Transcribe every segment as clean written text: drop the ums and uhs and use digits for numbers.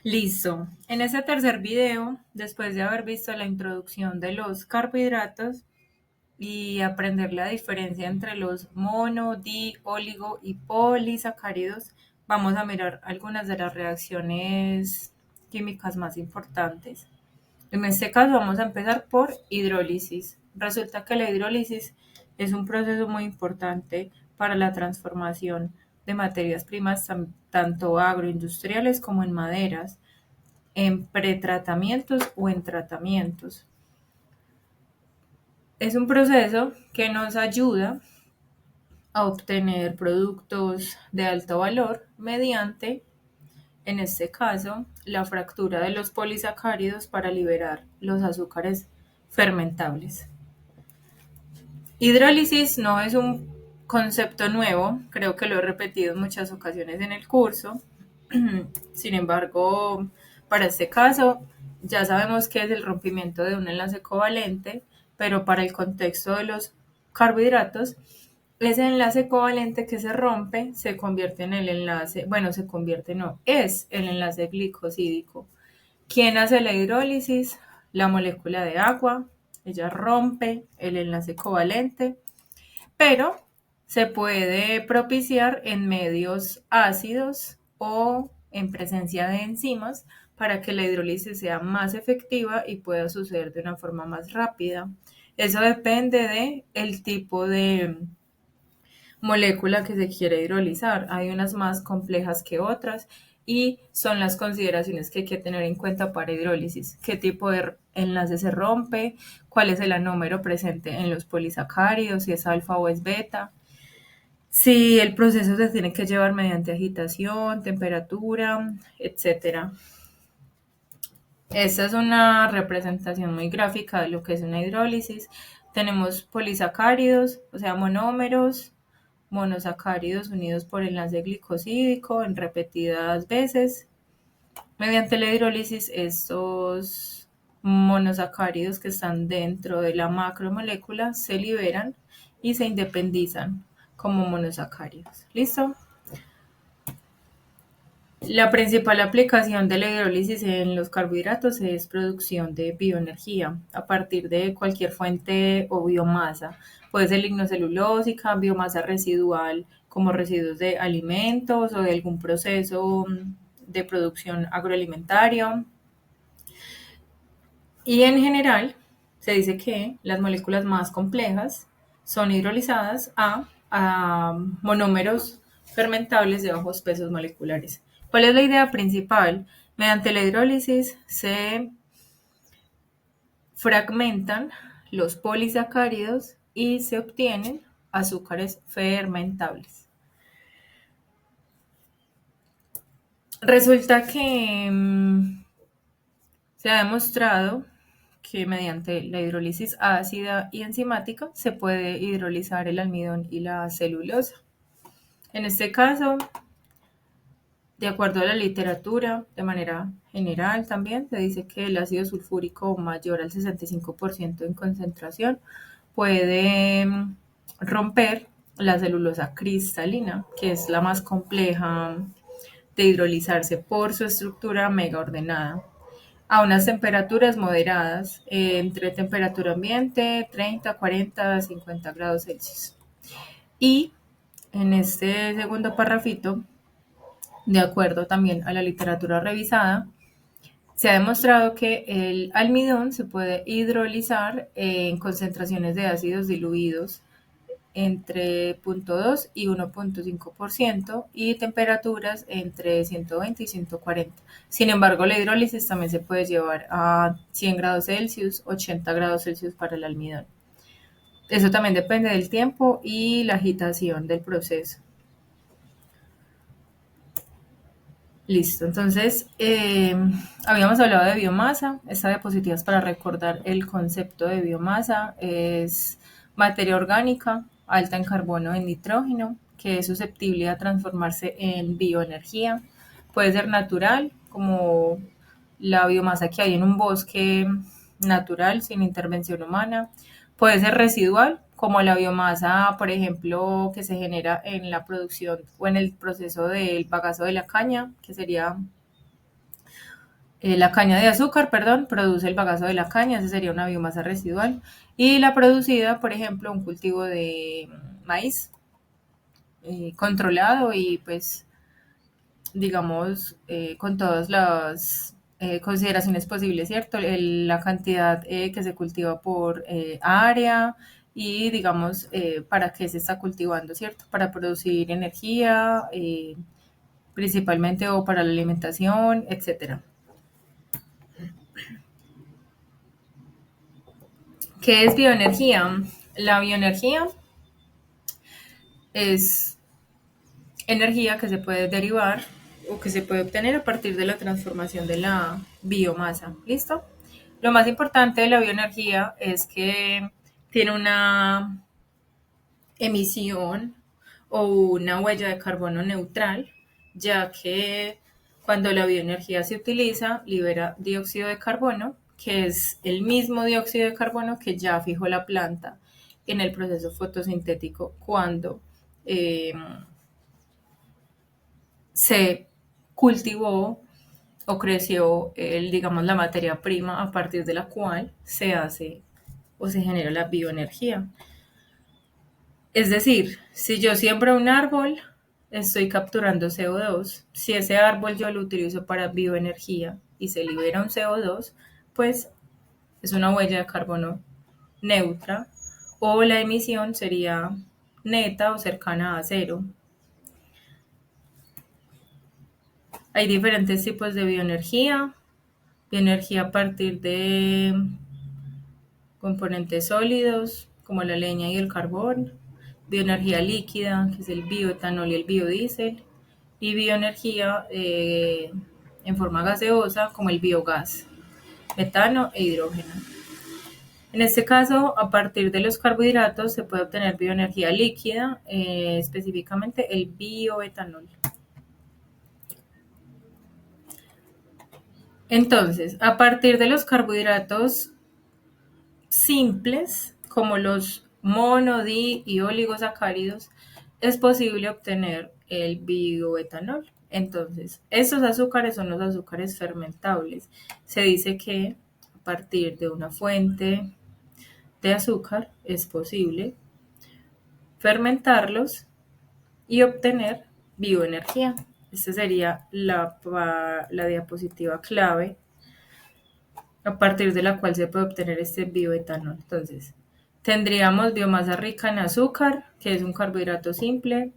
Listo. En este tercer video, después de haber visto la introducción de los carbohidratos y aprender la diferencia entre los mono, di, oligo y polisacáridos, vamos a mirar algunas de las reacciones químicas más importantes. En este caso vamos a empezar por hidrólisis. Resulta que la hidrólisis es un proceso muy importante para la transformación de materias primas tanto agroindustriales como en maderas, en pretratamientos o en tratamientos. Es un proceso que nos ayuda a obtener productos de alto valor mediante, en este caso, la fractura de los polisacáridos para liberar los azúcares fermentables. Hidrólisis no es un concepto nuevo, creo que lo he repetido en muchas ocasiones en el curso. Sin embargo, para este caso, ya sabemos que es el rompimiento de un enlace covalente, pero para el contexto de los carbohidratos, ese enlace covalente que se rompe se convierte en el enlace, bueno, se convierte no, es el enlace glicosídico. ¿Quién hace la hidrólisis? La molécula de agua. Ella rompe el enlace covalente, pero se puede propiciar en medios ácidos o en presencia de enzimas para que la hidrólisis sea más efectiva y pueda suceder de una forma más rápida. Eso depende de el tipo de molécula que se quiere hidrolizar. Hay unas más complejas que otras y son las consideraciones que hay que tener en cuenta para hidrólisis. ¿Qué tipo de enlace se rompe? ¿Cuál es el anómero presente en los polisacáridos? Si es alfa o es beta. Si el proceso se tiene que llevar mediante agitación, temperatura, etcétera. Esta es una representación muy gráfica de lo que es una hidrólisis. Tenemos polisacáridos, o sea, monómeros, monosacáridos unidos por enlace glicosídico en repetidas veces. Mediante la hidrólisis, estos monosacáridos que están dentro de la macromolécula se liberan y se independizan como monosacáridos. ¿Listo? La principal aplicación de la hidrólisis en los carbohidratos es producción de bioenergía a partir de cualquier fuente o biomasa. Puede ser lignocelulósica, biomasa residual como residuos de alimentos o de algún proceso de producción agroalimentario. Y en general se dice que las moléculas más complejas son hidrolizadas a monómeros fermentables de bajos pesos moleculares. ¿Cuál es la idea principal? Mediante la hidrólisis se fragmentan los polisacáridos y se obtienen azúcares fermentables. Resulta que se ha demostrado que mediante la hidrólisis ácida y enzimática se puede hidrolizar el almidón y la celulosa. En este caso, de acuerdo a la literatura, de manera general también, se dice que el ácido sulfúrico mayor al 65% en concentración puede romper la celulosa cristalina, que es la más compleja de hidrolizarse por su estructura mega ordenada a unas temperaturas moderadas, entre temperatura ambiente 30, 40, 50 grados Celsius. Y en este segundo parrafito, de acuerdo también a la literatura revisada, se ha demostrado que el almidón se puede hidrolizar en concentraciones de ácidos diluidos entre 0.2 y 1.5% y temperaturas entre 120 y 140. Sin embargo, la hidrólisis también se puede llevar a 100 grados Celsius, 80 grados Celsius para el almidón. Eso también depende del tiempo y la agitación del proceso. Listo, entonces habíamos hablado de biomasa. Esta diapositiva es para recordar el concepto de biomasa. Es materia orgánica alta en carbono y en nitrógeno que es susceptible a transformarse en bioenergía. Puede ser natural, como la biomasa que hay en un bosque natural sin intervención humana. Puede ser residual, como la biomasa, por ejemplo, que se genera en la producción o en el proceso del bagazo de la caña, que sería La caña de azúcar, perdón, produce el bagazo de la caña, esa sería una biomasa residual. Y la producida, por ejemplo, un cultivo de maíz controlado y pues digamos, con todas las consideraciones posibles, ¿cierto? La cantidad que se cultiva por área y, digamos, para qué se está cultivando, ¿cierto? Para producir energía, principalmente, o para la alimentación, etcétera. ¿Qué es bioenergía? La bioenergía es energía que se puede derivar o que se puede obtener a partir de la transformación de la biomasa. ¿Listo? Lo más importante de la bioenergía es que tiene una emisión o una huella de carbono neutral, ya que cuando la bioenergía se utiliza, libera dióxido de carbono, que es el mismo dióxido de carbono que ya fijó la planta en el proceso fotosintético cuando eh, se cultivó o creció digamos, la materia prima a partir de la cual se hace o se genera la bioenergía. Es decir, si yo siembro un árbol, estoy capturando CO2. Si ese árbol yo lo utilizo para bioenergía y se libera un CO2, pues es una huella de carbono neutra o la emisión sería neta o cercana a cero. Hay diferentes tipos de bioenergía. Bioenergía a partir de componentes sólidos como la leña y el carbón, bioenergía líquida, que es el bioetanol y el biodiesel, y bioenergía en forma gaseosa como el biogás, metano e hidrógeno. En este caso, a partir de los carbohidratos se puede obtener bioenergía líquida, específicamente el bioetanol. Entonces, a partir de los carbohidratos simples, como los mono, di y oligosacáridos, es posible obtener el bioetanol. Entonces, estos azúcares son los azúcares fermentables. Se dice que a partir de una fuente de azúcar es posible fermentarlos y obtener bioenergía. Esta sería la diapositiva clave a partir de la cual se puede obtener este bioetanol. Entonces, tendríamos biomasa rica en azúcar, que es un carbohidrato simple,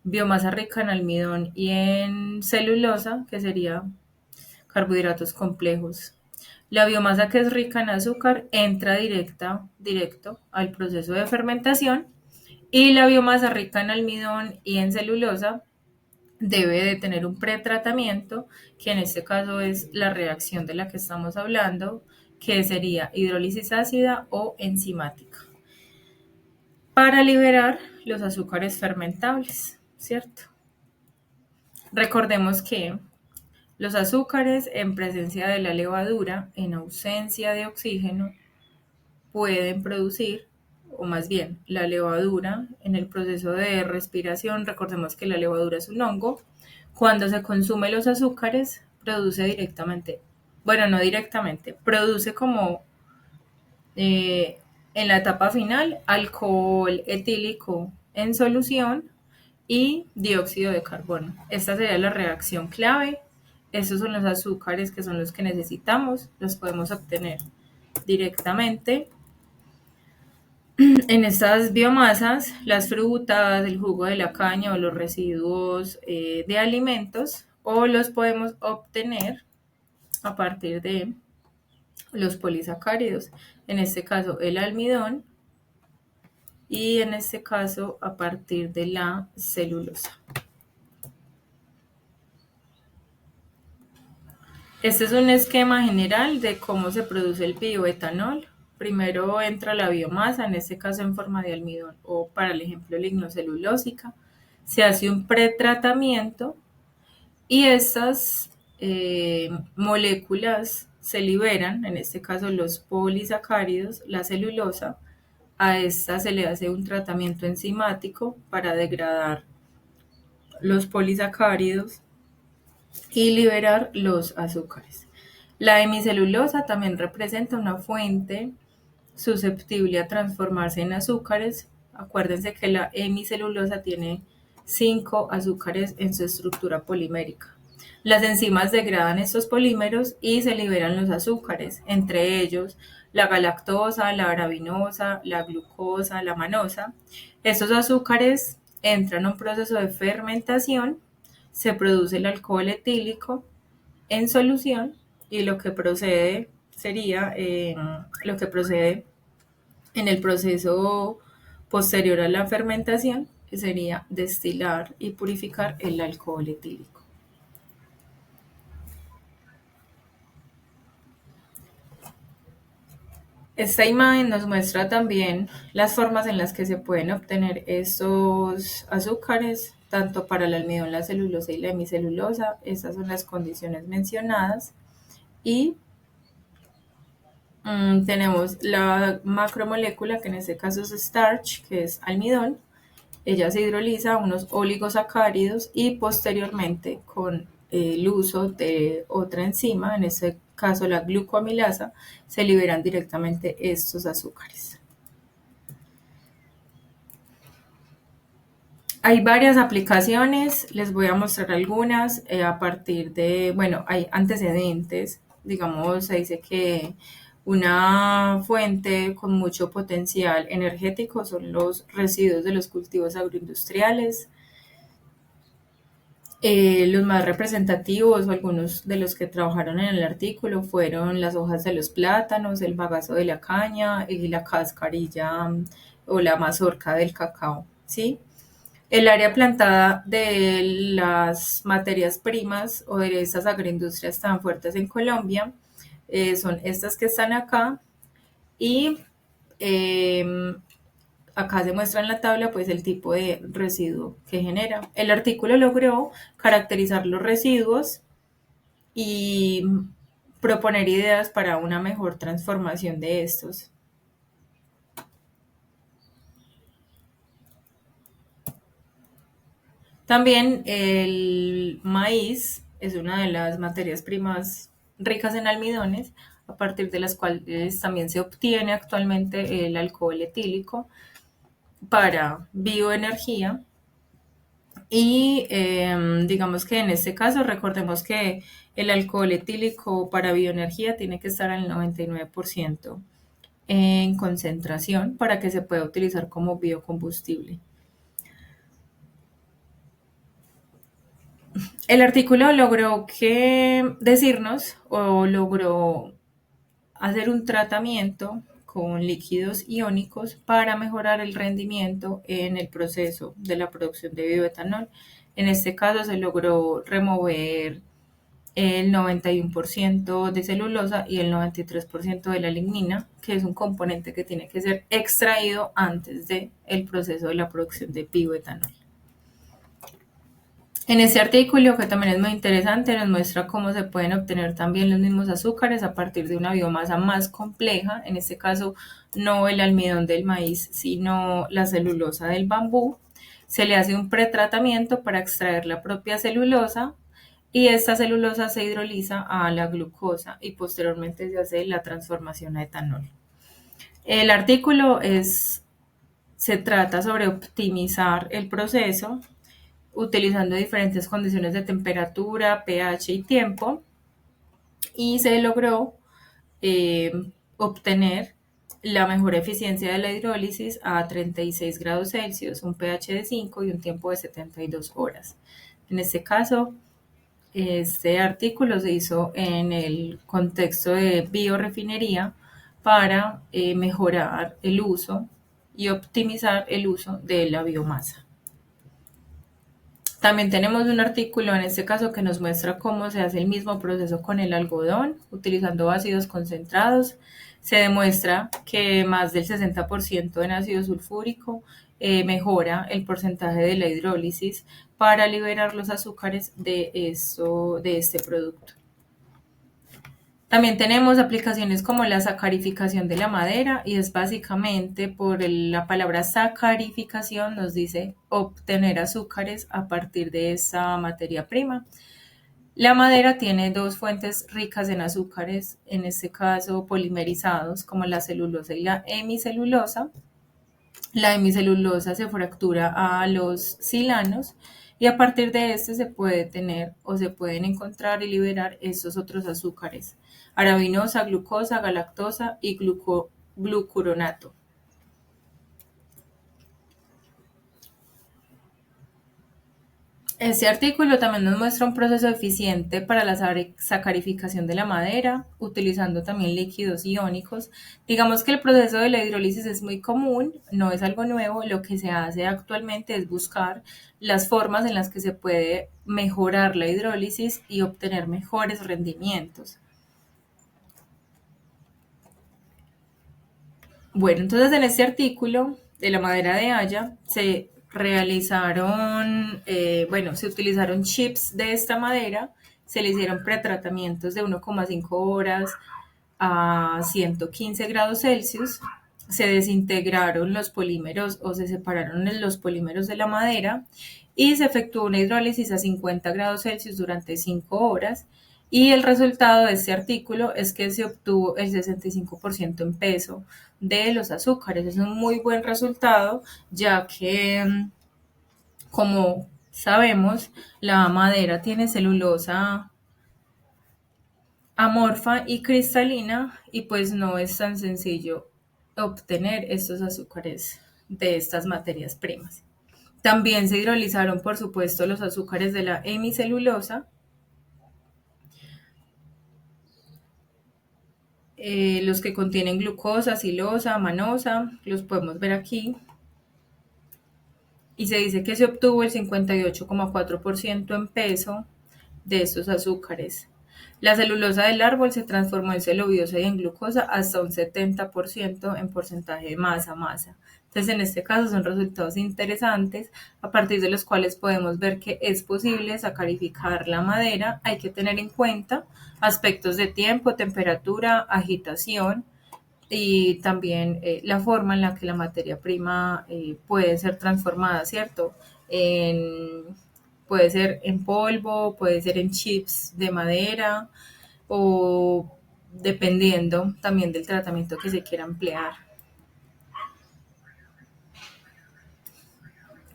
biomasa rica en almidón y en celulosa, que sería carbohidratos complejos. La biomasa que es rica en azúcar entra directo al proceso de fermentación y la biomasa rica en almidón y en celulosa debe de tener un pretratamiento, que en este caso es la reacción de la que estamos hablando, que sería hidrólisis ácida o enzimática, para liberar los azúcares fermentables, ¿cierto? Recordemos que los azúcares en presencia de la levadura, en ausencia de oxígeno, pueden producir, o más bien, la levadura en el proceso de respiración, recordemos que la levadura es un hongo, cuando se consume los azúcares, produce directamente, bueno, no directamente, produce como en la etapa final alcohol etílico en solución y dióxido de carbono. Esta sería la reacción clave. Estos son los azúcares que son los que necesitamos, los podemos obtener directamente en estas biomasas, las frutas, el jugo de la caña o los residuos de alimentos, o los podemos obtener a partir de los polisacáridos, en este caso el almidón y en este caso a partir de la celulosa. Este es un esquema general de cómo se produce el bioetanol. Primero entra la biomasa, en este caso en forma de almidón o para el ejemplo lignocelulósica. Se hace un pretratamiento y estas moléculas se liberan, en este caso los polisacáridos, la celulosa. A esta se le hace un tratamiento enzimático para degradar los polisacáridos y liberar los azúcares. La hemicelulosa también representa una fuente susceptible a transformarse en azúcares. Acuérdense que la hemicelulosa tiene 5 azúcares en su estructura polimérica. Las enzimas degradan estos polímeros y se liberan los azúcares, entre ellos la galactosa, la arabinosa, la glucosa, la manosa. Estos azúcares entran a un proceso de fermentación, se produce el alcohol etílico en solución y lo que procede en el proceso posterior a la fermentación, que sería destilar y purificar el alcohol etílico. Esta imagen nos muestra también las formas en las que se pueden obtener estos azúcares, tanto para el almidón, la celulosa y la hemicelulosa. Estas son las condiciones mencionadas. Y tenemos la macromolécula, que en este caso es starch, que es almidón. Ella se hidroliza a unos oligosacáridos y posteriormente, con el uso de otra enzima, en este caso la glucoamilasa, se liberan directamente estos azúcares. Hay varias aplicaciones, les voy a mostrar algunas a partir de, bueno, hay antecedentes, digamos, se dice que una fuente con mucho potencial energético son los residuos de los cultivos agroindustriales. Los más representativos o algunos de los que trabajaron en el artículo fueron las hojas de los plátanos, el bagazo de la caña y la cascarilla o la mazorca del cacao, ¿sí? El área plantada de las materias primas o de estas agroindustrias tan fuertes en Colombia son estas que están acá y eh, acá se muestra en la tabla pues el tipo de residuo que genera. El artículo logró caracterizar los residuos y proponer ideas para una mejor transformación de estos. También el maíz es una de las materias primas ricas en almidones, a partir de las cuales también se obtiene actualmente el alcohol etílico para bioenergía. Y digamos que en este caso recordemos que el alcohol etílico para bioenergía tiene que estar al 99% en concentración para que se pueda utilizar como biocombustible. El artículo logró decirnos o logró hacer un tratamiento con líquidos iónicos para mejorar el rendimiento en el proceso de la producción de bioetanol. En este caso se logró remover el 91% de celulosa y el 93% de la lignina, que es un componente que tiene que ser extraído antes del proceso de la producción de bioetanol. En este artículo, que también es muy interesante, nos muestra cómo se pueden obtener también los mismos azúcares a partir de una biomasa más compleja, en este caso no el almidón del maíz, sino la celulosa del bambú. Se le hace un pretratamiento para extraer la propia celulosa y esta celulosa se hidroliza a la glucosa y posteriormente se hace la transformación a etanol. El artículo se trata sobre optimizar el proceso utilizando diferentes condiciones de temperatura, pH y tiempo, y se logró eh, obtener la mejor eficiencia de la hidrólisis a 36 grados Celsius, un pH de 5 y un tiempo de 72 horas. En este caso, este artículo se hizo en el contexto de biorefinería para mejorar el uso y optimizar el uso de la biomasa. También tenemos un artículo en este caso que nos muestra cómo se hace el mismo proceso con el algodón, utilizando ácidos concentrados. Se demuestra que más del 60% en ácido sulfúrico mejora el porcentaje de la hidrólisis para liberar los azúcares de este producto. También tenemos aplicaciones como la sacarificación de la madera y es básicamente por la palabra sacarificación, nos dice obtener azúcares a partir de esa materia prima. La madera tiene dos fuentes ricas en azúcares, en este caso polimerizados, como la celulosa y la hemicelulosa. La hemicelulosa se fractura a los silanos y a partir de este se puede tener o se pueden encontrar y liberar estos otros azúcares: arabinosa, glucosa, galactosa y glucuronato. Este artículo también nos muestra un proceso eficiente para la sacarificación de la madera, utilizando también líquidos iónicos. Digamos que el proceso de la hidrólisis es muy común, no es algo nuevo. Lo que se hace actualmente es buscar las formas en las que se puede mejorar la hidrólisis y obtener mejores rendimientos. Bueno, entonces en este artículo de la madera de haya se realizaron, bueno, se utilizaron chips de esta madera, se le hicieron pretratamientos de 1,5 horas a 115 grados Celsius, se desintegraron los polímeros o se separaron los polímeros de la madera y se efectuó una hidrólisis a 50 grados Celsius durante 5 horas, y el resultado de este artículo es que se obtuvo el 65% en peso de los azúcares. Es un muy buen resultado, ya que, como sabemos, la madera tiene celulosa amorfa y cristalina, y pues no es tan sencillo obtener estos azúcares de estas materias primas. También se hidrolizaron, por supuesto, los azúcares de la hemicelulosa, los que contienen glucosa, silosa, manosa, los podemos ver aquí. Y se dice que se obtuvo el 58,4% en peso de estos azúcares. La celulosa del árbol se transformó en celuliosa y en glucosa hasta un 70% en porcentaje de masa. Entonces, en este caso son resultados interesantes, a partir de los cuales podemos ver que es posible sacarificar la madera. Hay que tener en cuenta aspectos de tiempo, temperatura, agitación, y también la forma en la que la materia prima puede ser transformada, ¿cierto? En, puede ser en polvo, puede ser en chips de madera, o dependiendo también del tratamiento que se quiera emplear.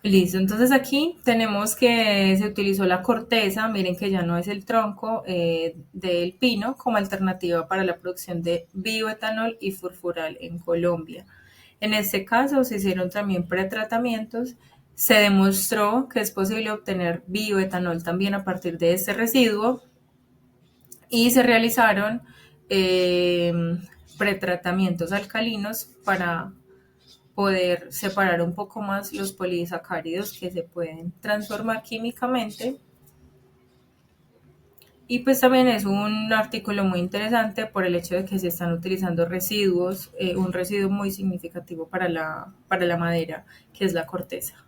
Listo, entonces aquí tenemos que se utilizó la corteza, miren que ya no es el tronco del pino, como alternativa para la producción de bioetanol y furfural en Colombia. En este caso se hicieron también pretratamientos, se demostró que es posible obtener bioetanol también a partir de este residuo, y se realizaron eh, pretratamientos alcalinos para poder separar un poco más los polisacáridos que se pueden transformar químicamente. Y pues también es un artículo muy interesante por el hecho de que se están utilizando residuos, un residuo muy significativo para la madera, que es la corteza.